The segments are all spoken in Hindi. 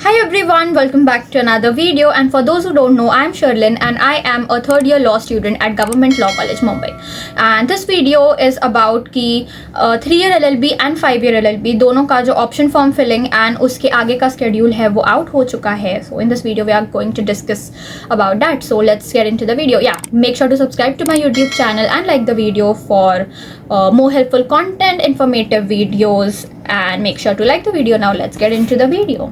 Hi everyone, welcome back to another video, and for those who don't know, I am Sherlyn and I am a third year law student at Government Law College Mumbai. And this video is about कि 3-year LLB and 5-year LLB दोनों का जो option form filling and उसके आगे का schedule है वो out हो चुका है. So in this video we are going to discuss about that. So let's get into the video. Yeah, make sure to subscribe to my YouTube channel and like the video for more helpful content, informative videos, and make sure to like the video. Now let's get into the video.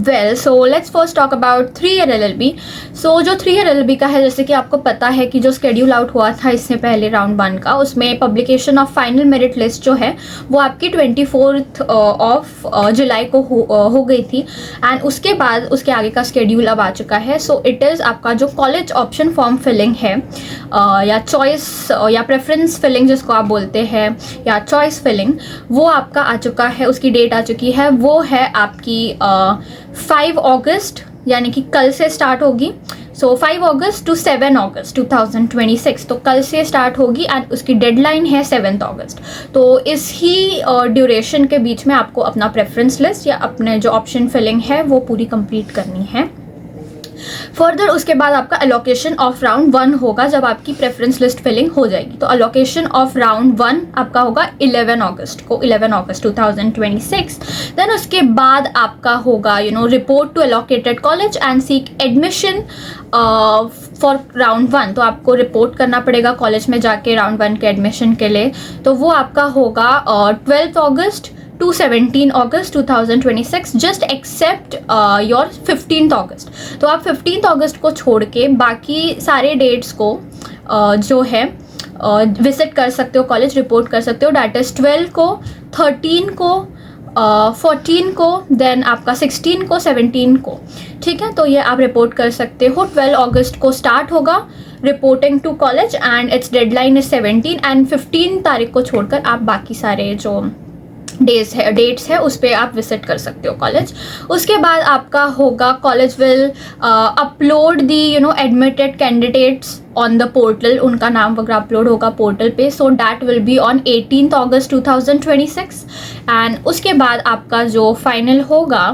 Well so let's first talk about 3-year LLB. सो जो 3-year LLB का है, जैसे कि आपको पता है कि जो स्केड्यूल आउट हुआ था इससे पहले राउंड 1 का, उसमें publication of final merit list जो है वो आपकी 24 ऑफ जुलाई को हो गई थी. एंड उसके बाद उसके आगे का स्केड्यूल अब आ चुका है. सो इट इज़ आपका जो कॉलेज ऑप्शन फॉर्म फिलिंग है या चॉइस या प्रेफरेंस फिलिंग जिसको आप बोलते हैं या चॉइस फिलिंग, वो आपका आ चुका है. उसकी डेट आ चुकी है, वो है आपकी 5 अगस्त, यानी कि कल से स्टार्ट होगी. सो 5 अगस्त टू 7 अगस्त 2026, तो कल से स्टार्ट होगी एंड उसकी डेडलाइन है 7 अगस्त. तो इस ही ड्यूरेशन के बीच में आपको अपना प्रेफरेंस लिस्ट या अपने जो ऑप्शन फिलिंग है वो पूरी कंप्लीट करनी है. फर्दर उसके बाद आपका अलोकेशन ऑफ राउंड 1 होगा जब आपकी प्रेफरेंस लिस्ट फिलिंग हो जाएगी. तो अलोकेशन ऑफ राउंड 1 आपका होगा 11 अगस्त को, 11 अगस्त 2026. देन उसके बाद आपका होगा report to allocated college and seek admission for round 1. तो आपको रिपोर्ट करना पड़ेगा कॉलेज में जाके राउंड 1 के एडमिशन के लिए. तो वो आपका होगा 12 अगस्त to 17 अगस्त 2026, just except your 15th August. तो आप 15th अगस्त को छोड़ के बाकी सारे डेट्स को जो है विजिट कर सकते हो, कॉलेज रिपोर्ट कर सकते हो. डैट इज़ 12 को, 13 को, 14 को, देन आपका 16 को, 17 को. ठीक है, तो ये आप रिपोर्ट कर सकते हो. 12 अगस्त को स्टार्ट होगा reporting to college and its deadline is 17, एंड 15 तारीख को छोड़कर आप बाकी सारे जो डेट्स है उस पर आप विजिट कर सकते हो कॉलेज. उसके बाद आपका होगा college will upload the admitted candidates on the portal. उनका नाम वगैरह अपलोड होगा पोर्टल पे. So that will be on 18 August 2026. And उसके बाद आपका जो फाइनल होगा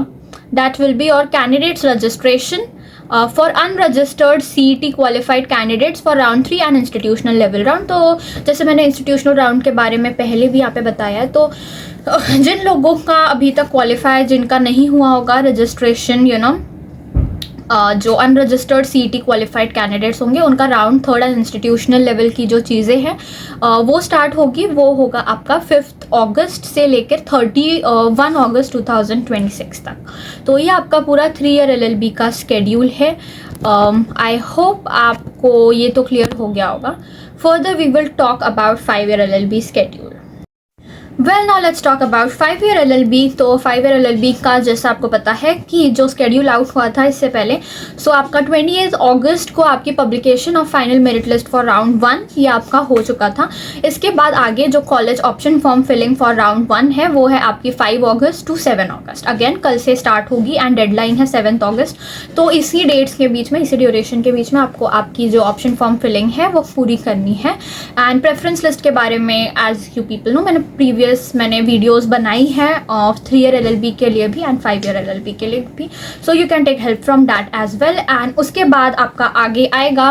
दैट विल बी और candidates registration for unregistered CET qualified candidates for round 3 and institutional level round. तो जैसे मैंने इंस्टीट्यूशनल राउंड के बारे में पहले भी यहाँ पे बताया, तो जिन लोगों का अभी तक क्वालिफाई, जिनका नहीं हुआ होगा रजिस्ट्रेशन, जो अनरजिस्टर्ड CET क्वालिफाइड कैंडिडेट्स होंगे, उनका राउंड 3 एंड इंस्टीट्यूशनल लेवल की जो चीज़ें हैं वो स्टार्ट होगी. वो होगा आपका 5 अगस्त से लेकर 31 अगस्त 2026 तक. तो ये आपका पूरा 3-year LLB का स्केड्यूल है. आई होप आपको ये तो क्लियर हो गया होगा. Further we will talk about 5-year LLB schedule. Well now let's talk about 5-year LLB. तो 5-year LLB का जैसा आपको पता है कि जो स्केड्यूल आउट हुआ था इससे पहले, सो आपका 28 अगस्त को आपकी publication of final merit list for round 1 ये आपका हो चुका था. इसके बाद आगे जो college option form filling for round 1 है वो है आपकी 5 अगस्त टू 7 अगस्त. अगेन कल से स्टार्ट होगी एंड डेडलाइन है 7 अगस्त. तो इसी डेट्स के बीच में, इसी ड्यूरेशन के बीच में आपको आपकी जो ऑप्शन फॉर्म फिलिंग है वो पूरी करनी है. एंड प्रेफरेंस लिस्ट के बारे में एज यू पीपल नो, मैंने वीडियोस बनाई है 3-year LLB के लिए भी एंड 5-year LLB के लिए भी. So you can take help from that as well. And उसके बाद आपका आगे आएगा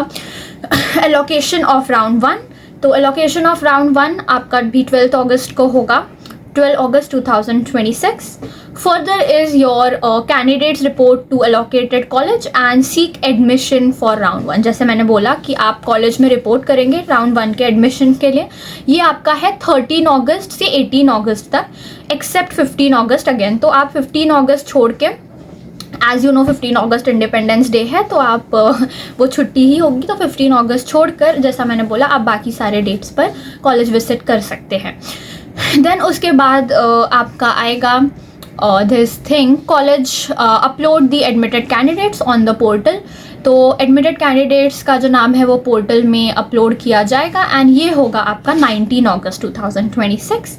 एलोकेशन ऑफ राउंड 1. तो एलोकेशन ऑफ राउंड 1 आपका भी 12 अगस्त को होगा, 12 अगस्त 2026. Further is your candidates report to allocated college and seek admission for round 1. जैसे मैंने बोला कि आप कॉलेज में रिपोर्ट करेंगे राउंड 1 के एडमिशन के लिए. ये आपका है 13 अगस्त से 18 अगस्त तक, एक्सेप्ट 15 अगस्त अगेन. तो आप 15 अगस्त छोड़ के, एज यू नो 15 अगस्त इंडिपेंडेंस डे है, तो आप वो छुट्टी ही होगी. तो 15 अगस्त छोड़कर जैसा मैंने बोला आप बाकी सारे डेट्स पर कॉलेज विजिट कर सकते हैं. देन उसके बाद आपका आएगा this thing, college upload the admitted candidates on the portal. तो एडमिटेड कैंडिडेट्स का जो नाम है वो पोर्टल में अपलोड किया जाएगा एंड ये होगा आपका 19 अगस्त 2026,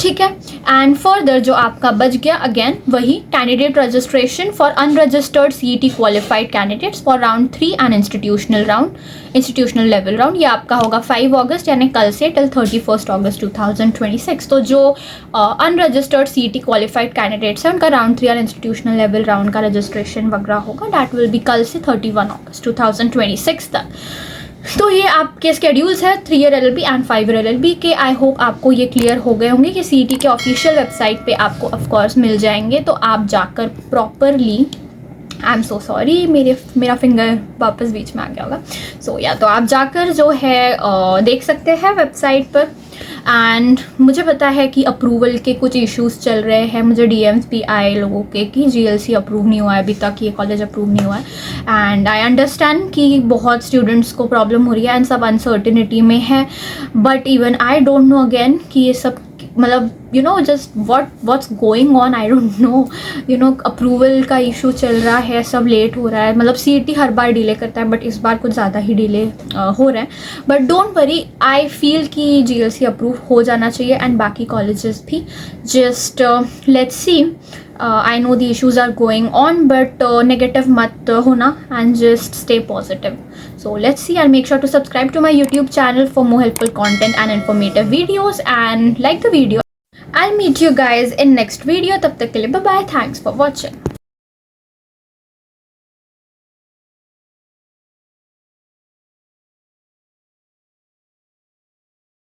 ठीक है। एंड फर्दर जो आपका बच गया अगेन वही candidate registration for unregistered CET qualified candidates for round 3 and institutional level round, ये आपका होगा 5 अगस्त यानी कल से टिल 31 अगस्त 2026। तो जो अनरजिस्टर्ड CET क्वालिफाइड कैंडिडेट्स हैं उनका राउंड 3 और इंस्टीट्यूशनल लेवल राउंड का रजिस्ट्रेशन वगैरह होगा, दैट विल बी कल से 31 अगस्त 2026 तक। तो ये आपके स्केड्यूल्स है 3 year LLB and 5 year LLB के। आई होप आपको ये क्लियर हो गए होंगे कि CET के ऑफिशियल वेबसाइट पे आपको ऑफकोर्स मिल जाएंगे, तो आप जाकर properly, I am so sorry मेरा फिंगर वापस बीच में आ गया होगा, सो या तो आप जाकर जो है देख सकते हैं वेबसाइट पर। एंड मुझे पता है कि अप्रूवल के कुछ इश्यूज चल रहे हैं, मुझे DMs भी आए लोगों के कि GLC अप्रूव नहीं हुआ है अभी तक, ये कॉलेज अप्रूव नहीं हुआ है। एंड आई अंडरस्टैंड कि बहुत स्टूडेंट्स को प्रॉब्लम हो रही है एंड सब अनसर्टिनिटी में है, but even I don't know again कि ये सब मतलब just what's going on, I don't know approval का इशू चल रहा है, सब लेट हो रहा है। मतलब CET हर बार डिले करता है बट इस बार कुछ ज़्यादा ही डिले हो रहा है, but don't worry, I feel कि GLC अप्रूव हो जाना चाहिए एंड बाकी कॉलेजेस भी। Just let's see, I know the issues are going on, but negative mat hona and just stay positive. So let's see, I'll make sure to subscribe to my YouTube channel for more helpful content and informative videos, and like the video. I'll meet you guys in next video. Tab tak ke liye bye bye. Thanks for watching.